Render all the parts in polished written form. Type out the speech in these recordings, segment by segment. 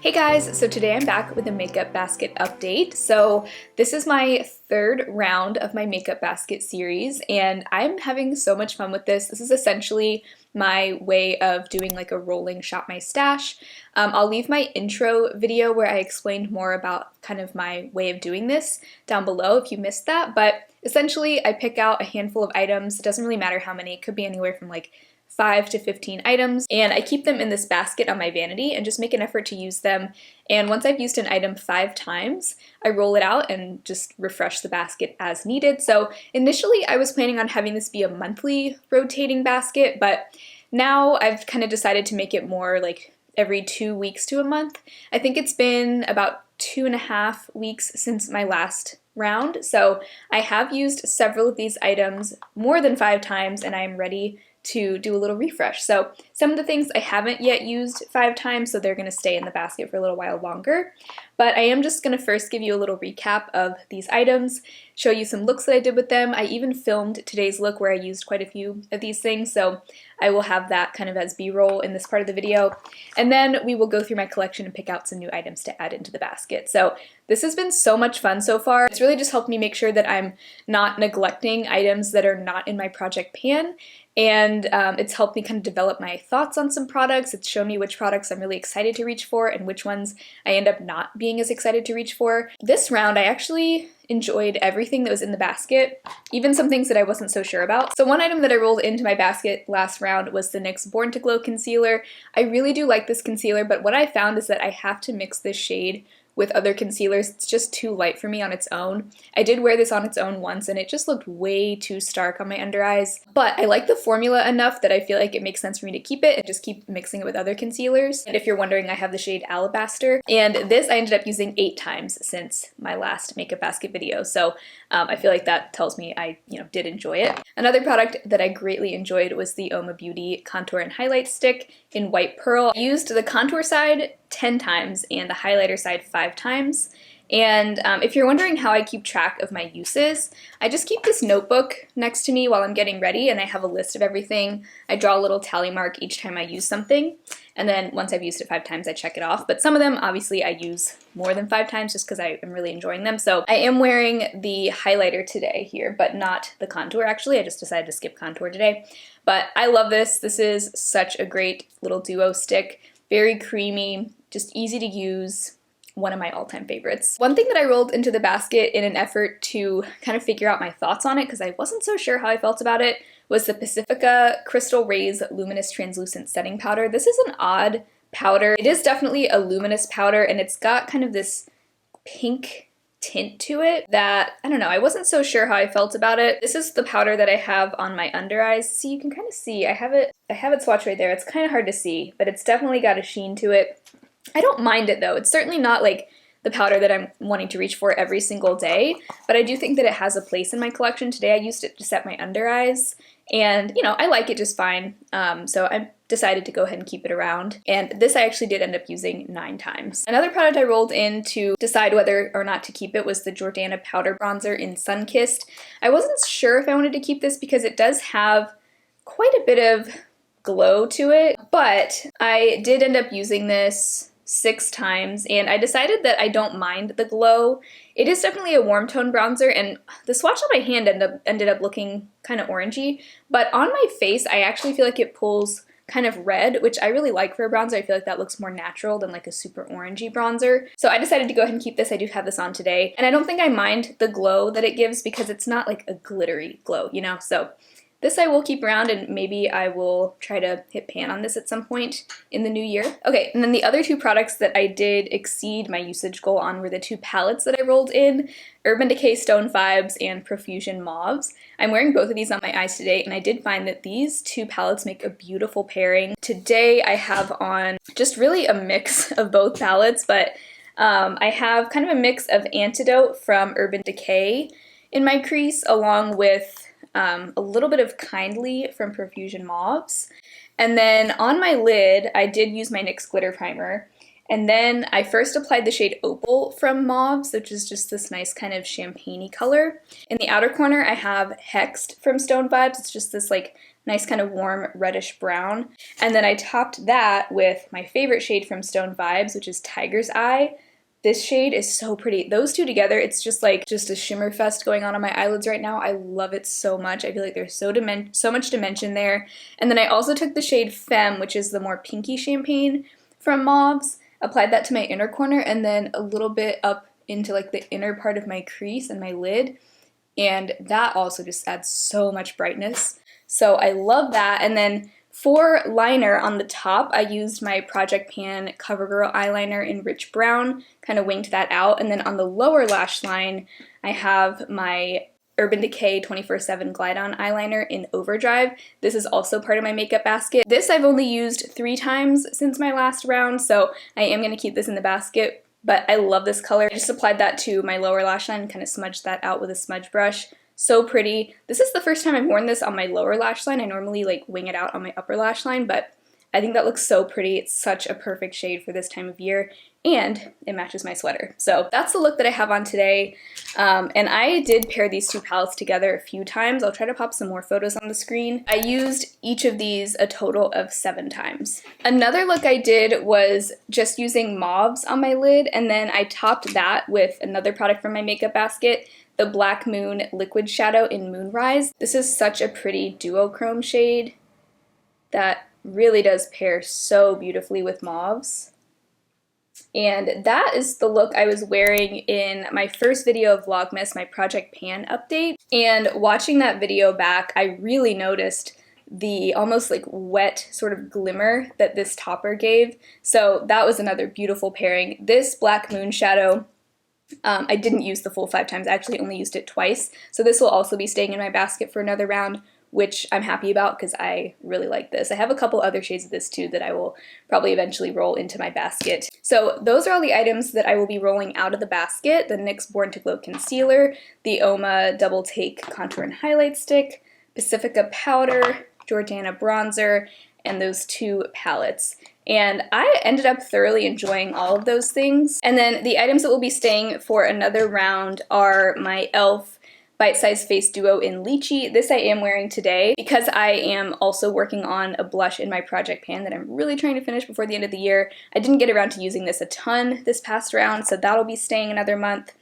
Hey guys, so today I'm back with a makeup basket update. So this is my third round of my makeup basket series and I'm having so much fun with this. This is essentially my way of doing like a rolling shop my stash. I'll leave my intro video where I explained more about kind of my way of doing this down below if you missed that, but essentially I pick out a handful of items. It doesn't really matter how many, it could be anywhere from like 5 to 15 items, and I keep them in this basket on my vanity and just make an effort to use them. And once I've used an item 5 times, I roll it out and just refresh the basket as needed. So initially I was planning on having this be a monthly rotating basket, but now I've kind of decided to make it more like every 2 weeks to a month. I think it's been about 2.5 weeks since my last round, so I have used several of these items more than 5 times and I am ready to do a little refresh. So some of the things I haven't yet used 5 times, so they're going to stay in the basket for a little while longer. But I am just going to first give you a little recap of these items, show you some looks that I did with them. I even filmed today's look where I used quite a few of these things, so I will have that kind of as B-roll in this part of the video. And then we will go through my collection and pick out some new items to add into the basket. So this has been so much fun so far. It's really just helped me make sure that I'm not neglecting items that are not in my project pan. And it's helped me kind of develop my thoughts on some products. It's shown me which products I'm really excited to reach for and which ones I end up not being as excited to reach for. This round, I actually enjoyed everything that was in the basket, even some things that I wasn't so sure about. So one item that I rolled into my basket last round was the NYX Born to Glow concealer. I really do like this concealer, but what I found is that I have to mix this shade with other concealers. It's just too light for me on its own. I did wear this on its own once and it just looked way too stark on my under eyes, but I like the formula enough that I feel like it makes sense for me to keep it and just keep mixing it with other concealers. And if you're wondering, I have the shade Alabaster, and this I ended up using 8 times since my last makeup basket video, so I feel like that tells me I did enjoy it. Another product that I greatly enjoyed was the Oma Beauty Contour and Highlight Stick in White Pearl. I used the contour side 10 times and the highlighter side 5 times. And if you're wondering how I keep track of my uses, I just keep this notebook next to me while I'm getting ready and I have a list of everything. I draw a little tally mark each time I use something, and then once I've used it 5 times I check it off. But some of them obviously I use more than 5 times just because I am really enjoying them. So I am wearing the highlighter today here, but not the contour actually. I just decided to skip contour today. But I love this. This is such a great little duo stick. Very creamy, just easy to use. One of my all-time favorites. One thing that I rolled into the basket in an effort to kind of figure out my thoughts on it, because I wasn't so sure how I felt about it, was the Pacifica Crystal Rays Luminous Translucent Setting Powder. This is an odd powder. It is definitely a luminous powder, and it's got kind of this pink tint to it that, I don't know, I wasn't so sure how I felt about it. This is the powder that I have on my under eyes. See, you can kind of see, I have it swatched right there. It's kind of hard to see, but it's definitely got a sheen to it. I don't mind it though. It's certainly not like the powder that I'm wanting to reach for every single day, but I do think that it has a place in my collection. Today I used it to set my under eyes, and I like it just fine. So I decided to go ahead and keep it around. And this I actually did end up using 9 times. Another product I rolled in to decide whether or not to keep it was the Jordana Powder Bronzer in Sunkissed. I wasn't sure if I wanted to keep this because it does have quite a bit of glow to it, but I did end up using this 6 times, and I decided that I don't mind the glow. It is definitely a warm tone bronzer, and the swatch on my hand ended up looking kind of orangey, but on my face I actually feel like it pulls kind of red, which I really like for a bronzer. I feel like that looks more natural than like a super orangey bronzer. So I decided to go ahead and keep this. I do have this on today, and I don't think I mind the glow that it gives because it's not like a glittery glow, so this I will keep around, and maybe I will try to hit pan on this at some point in the new year. Okay, and then the other 2 products that I did exceed my usage goal on were the 2 palettes that I rolled in, Urban Decay Stone Vibes and Profusion Mauves. I'm wearing both of these on my eyes today, and I did find that these 2 palettes make a beautiful pairing. Today I have on just really a mix of both palettes, but I have kind of a mix of Antidote from Urban Decay in my crease, along with a little bit of Kindly from Profusion Mauves. And then on my lid, I did use my NYX Glitter Primer. And then I first applied the shade Opal from Mauves, which is just this nice kind of champagne-y color. In the outer corner, I have Hexed from Stone Vibes. It's just this like nice kind of warm reddish brown. And then I topped that with my favorite shade from Stone Vibes, which is Tiger's Eye. This shade is so pretty. Those two together, it's just like just a shimmer fest going on my eyelids right now. I love it so much. I feel like there's so much dimension there. And then I also took the shade Femme, which is the more pinky champagne from Mauves, applied that to my inner corner and then a little bit up into like the inner part of my crease and my lid. And that also just adds so much brightness. So I love that. And then for liner on the top, I used my Project Pan CoverGirl eyeliner in Rich Brown, kind of winged that out. And then on the lower lash line, I have my Urban Decay 24/7 Glide On eyeliner in Overdrive. This is also part of my makeup basket. This I've only used 3 times since my last round, so I am going to keep this in the basket, but I love this color. I just applied that to my lower lash line and kind of smudged that out with a smudge brush. So pretty. This is the first time I've worn this on my lower lash line. I normally like wing it out on my upper lash line, but I think that looks so pretty. It's such a perfect shade for this time of year, and it matches my sweater. So that's the look that I have on today, and I did pair these two palettes together a few times. I'll try to pop some more photos on the screen. I used each of these a total of 7 times. Another look I did was just using mauves on my lid, and then I topped that with another product from my makeup basket, the Black Moon Liquid Shadow in Moonrise. This is such a pretty duochrome shade that really does pair so beautifully with mauves. And that is the look I was wearing in my first video of Vlogmas, my Project Pan update. And watching that video back, I really noticed the almost like wet sort of glimmer that this topper gave. So that was another beautiful pairing. This Black Moon Shadow, I didn't use the full 5 times, I actually only used it twice. So this will also be staying in my basket for another round, which I'm happy about because I really like this. I have a couple other shades of this too that I will probably eventually roll into my basket. So those are all the items that I will be rolling out of the basket: the NYX Born to Glow Concealer, the Oma Double Take Contour and Highlight Stick, Pacifica Powder, Jordana Bronzer, and those 2 palettes. And I ended up thoroughly enjoying all of those things. And then the items that will be staying for another round are my e.l.f. Bite Size Face Duo in Lychee. This I am wearing today because I am also working on a blush in my Project Pan that I'm really trying to finish before the end of the year. I didn't get around to using this a ton this past round, so that'll be staying another month.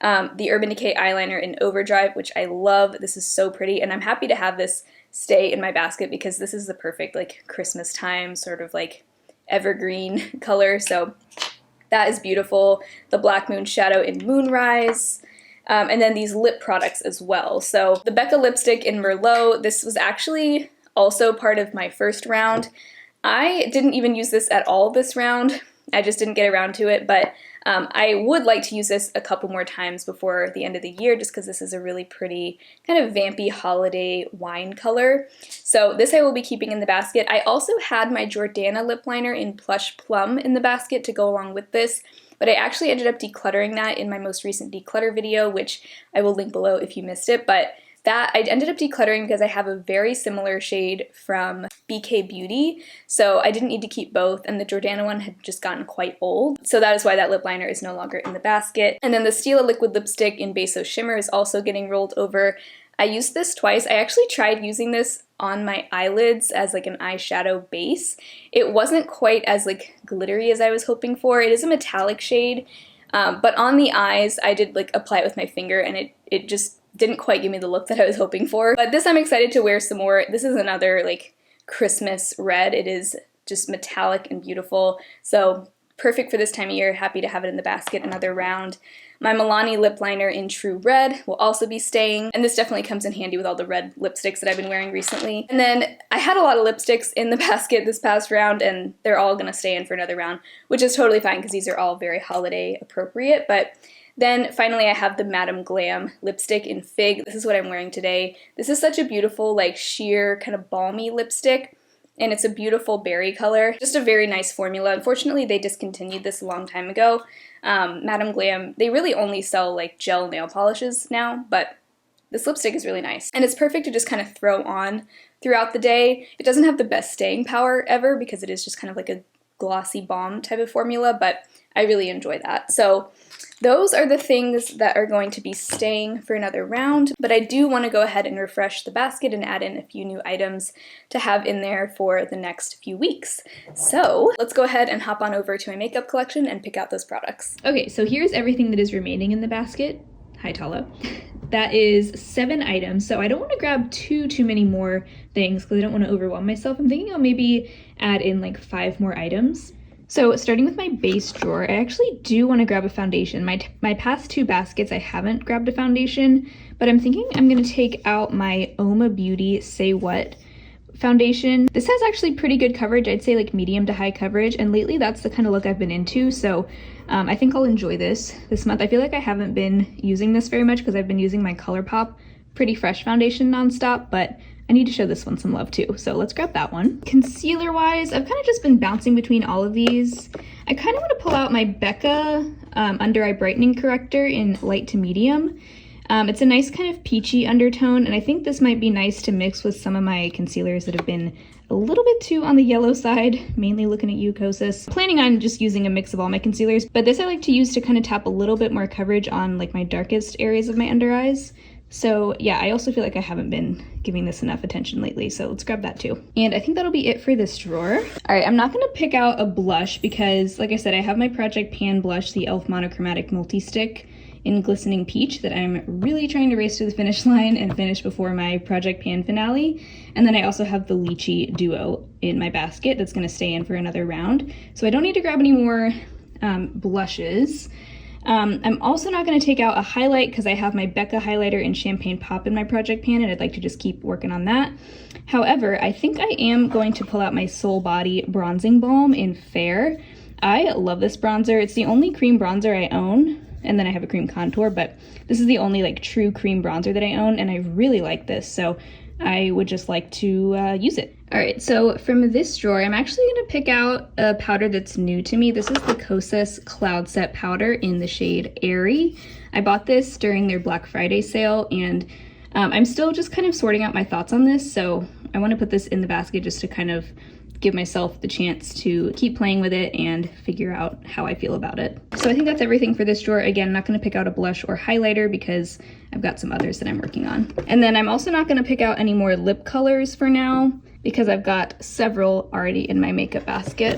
The Urban Decay eyeliner in Overdrive, which I love. This is so pretty, and I'm happy to have this stay in my basket because this is the perfect like Christmas time sort of like evergreen color, so that is beautiful. The Black Moon Shadow in Moonrise. And then these lip products as well. So the Becca lipstick in Merlot, this was actually also part of my first round. I didn't even use this at all this round. I just didn't get around to it, but I would like to use this a couple more times before the end of the year just because this is a really pretty kind of vampy holiday wine color. So this I will be keeping in the basket. I also had my Jordana lip liner in Plush Plum in the basket to go along with this, but I actually ended up decluttering that in my most recent declutter video, which I will link below if you missed it. But that I ended up decluttering because I have a very similar shade from BK Beauty, so I didn't need to keep both, and the Jordana one had just gotten quite old, so that is why that lip liner is no longer in the basket. And then the Stila liquid lipstick in Beso Shimmer is also getting rolled over. I used this twice. I actually tried using this on my eyelids as like an eyeshadow base. It wasn't quite as like glittery as I was hoping for. It is a metallic shade, but on the eyes I did like apply it with my finger, and it just didn't quite give me the look that I was hoping for. But this I'm excited to wear some more. This is another like Christmas red. It is just metallic and beautiful, so perfect for this time of year. Happy to have it in the basket another round. My Milani lip liner in True Red will also be staying, and this definitely comes in handy with all the red lipsticks that I've been wearing recently. And then I had a lot of lipsticks in the basket this past round, and they're all gonna stay in for another round, which is totally fine because these are all very holiday appropriate. But then finally I have the Madame Glam lipstick in Fig. This is what I'm wearing today. This is such a beautiful like sheer kind of balmy lipstick, and it's a beautiful berry color. Just a very nice formula. Unfortunately they discontinued this a long time ago. Madame Glam, they really only sell like gel nail polishes now, but this lipstick is really nice. And it's perfect to just kind of throw on throughout the day. It doesn't have the best staying power ever because it is just kind of like a glossy balm type of formula, but I really enjoy that. So those are the things that are going to be staying for another round, but I do want to go ahead and refresh the basket and add in a few new items to have in there for the next few weeks. So let's go ahead and hop on over to my makeup collection and pick out those products. Okay, so here's everything that is remaining in the basket. Hi, Tala. That is 7 items, so I don't want to grab too many more things because I don't want to overwhelm myself. I'm thinking I'll maybe add in like 5 more items. So starting with my base drawer, I actually do want to grab a foundation. My past 2 baskets, I haven't grabbed a foundation, but I'm thinking I'm going to take out my Oma Beauty Say What foundation. This has actually pretty good coverage. I'd say like medium to high coverage, and lately that's the kind of look I've been into, so I think I'll enjoy this month. I feel like I haven't been using this very much because I've been using my ColourPop Pretty Fresh foundation nonstop, but I need to show this one some love too, so let's grab that one. Concealer wise, I've kind of just been bouncing between all of these. I kind of want to pull out my Becca Under Eye Brightening Corrector in light to medium. It's a nice kind of peachy undertone, and I think this might be nice to mix with some of my concealers that have been a little bit too on the yellow side, mainly looking at you, Kosas. Planning on just using a mix of all my concealers, but this I like to use to kind of tap a little bit more coverage on like my darkest areas of my under eyes. So yeah, I also feel like I haven't been giving this enough attention lately, so let's grab that too. And I think that'll be it for this drawer. All right, I'm not gonna pick out a blush because, like I said, I have my Project Pan blush, the e.l.f. Monochromatic Multi-Stick in Glistening Peach that I'm really trying to race to the finish line and finish before my Project Pan finale. And then I also have the Lychee Duo in my basket that's gonna stay in for another round. So I don't need to grab any more blushes. I'm also not going to take out a highlight because I have my Becca highlighter in Champagne Pop in my Project Pan, and I'd like to just keep working on that. However, I think I am going to pull out my Soul Body Bronzing Balm in Fair. I love this bronzer. It's the only cream bronzer I own, and then I have a cream contour, but this is the only like true cream bronzer that I own, and I really like this, so I would just like to use it. All right, so from this drawer, I'm actually gonna pick out a powder that's new to me. This is the Kosas Cloud Set Powder in the shade Airy. I bought this during their Black Friday sale, and I'm still just kind of sorting out my thoughts on this, so I wanna put this in the basket just to kind of give myself the chance to keep playing with it and figure out how I feel about it. So I think that's everything for this drawer. Again, I'm not gonna pick out a blush or highlighter because I've got some others that I'm working on. And then I'm also not gonna pick out any more lip colors for now because I've got several already in my makeup basket.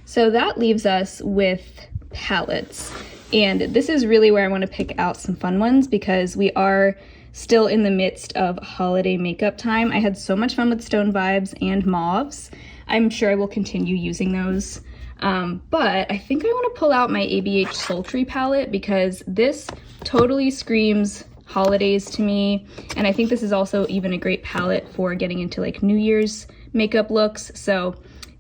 So that leaves us with palettes. And this is really where I wanna pick out some fun ones because we are still in the midst of holiday makeup time. I had so much fun with Stone Vibes and Mauves. I'm sure I will continue using those. But I think I want to pull out my ABH Sultry palette because this totally screams holidays to me. And I think this is also even a great palette for getting into like New Year's makeup looks. So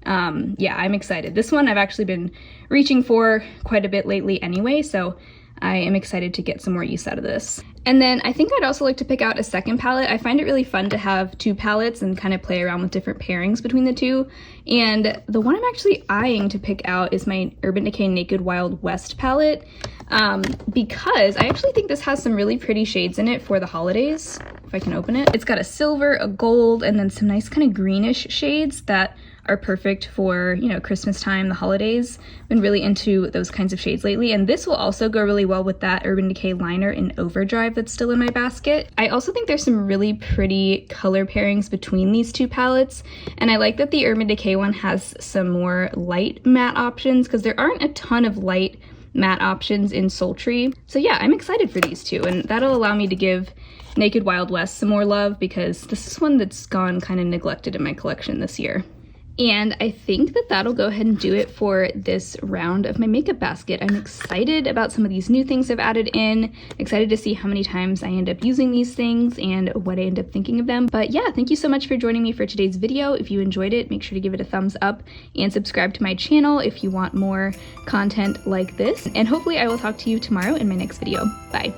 yeah, I'm excited. This one I've actually been reaching for quite a bit lately anyway, so I am excited to get some more use out of this. And then I think I'd also like to pick out a second palette. I find it really fun to have 2 palettes and kind of play around with different pairings between the 2. And the one I'm actually eyeing to pick out is my Urban Decay Naked Wild West palette because I actually think this has some really pretty shades in it for the holidays, if I can open it. It's got a silver, a gold, and then some nice kind of greenish shades that are perfect for, you know, Christmas time, the holidays. I've been really into those kinds of shades lately, and this will also go really well with that Urban Decay liner in Overdrive that's still in my basket. I also think there's some really pretty color pairings between these 2 palettes, and I like that the Urban Decay one has some more light matte options because there aren't a ton of light matte options in Sultry. So yeah, I'm excited for these 2, and that'll allow me to give Naked Wild West some more love because this is one that's gone kind of neglected in my collection this year. And I think that that'll go ahead and do it for this round of my makeup basket. I'm excited about some of these new things I've added in, excited to see how many times I end up using these things and what I end up thinking of them. But yeah, thank you so much for joining me for today's video. If you enjoyed it, make sure to give it a thumbs up and subscribe to my channel if you want more content like this. And hopefully I will talk to you tomorrow in my next video. Bye.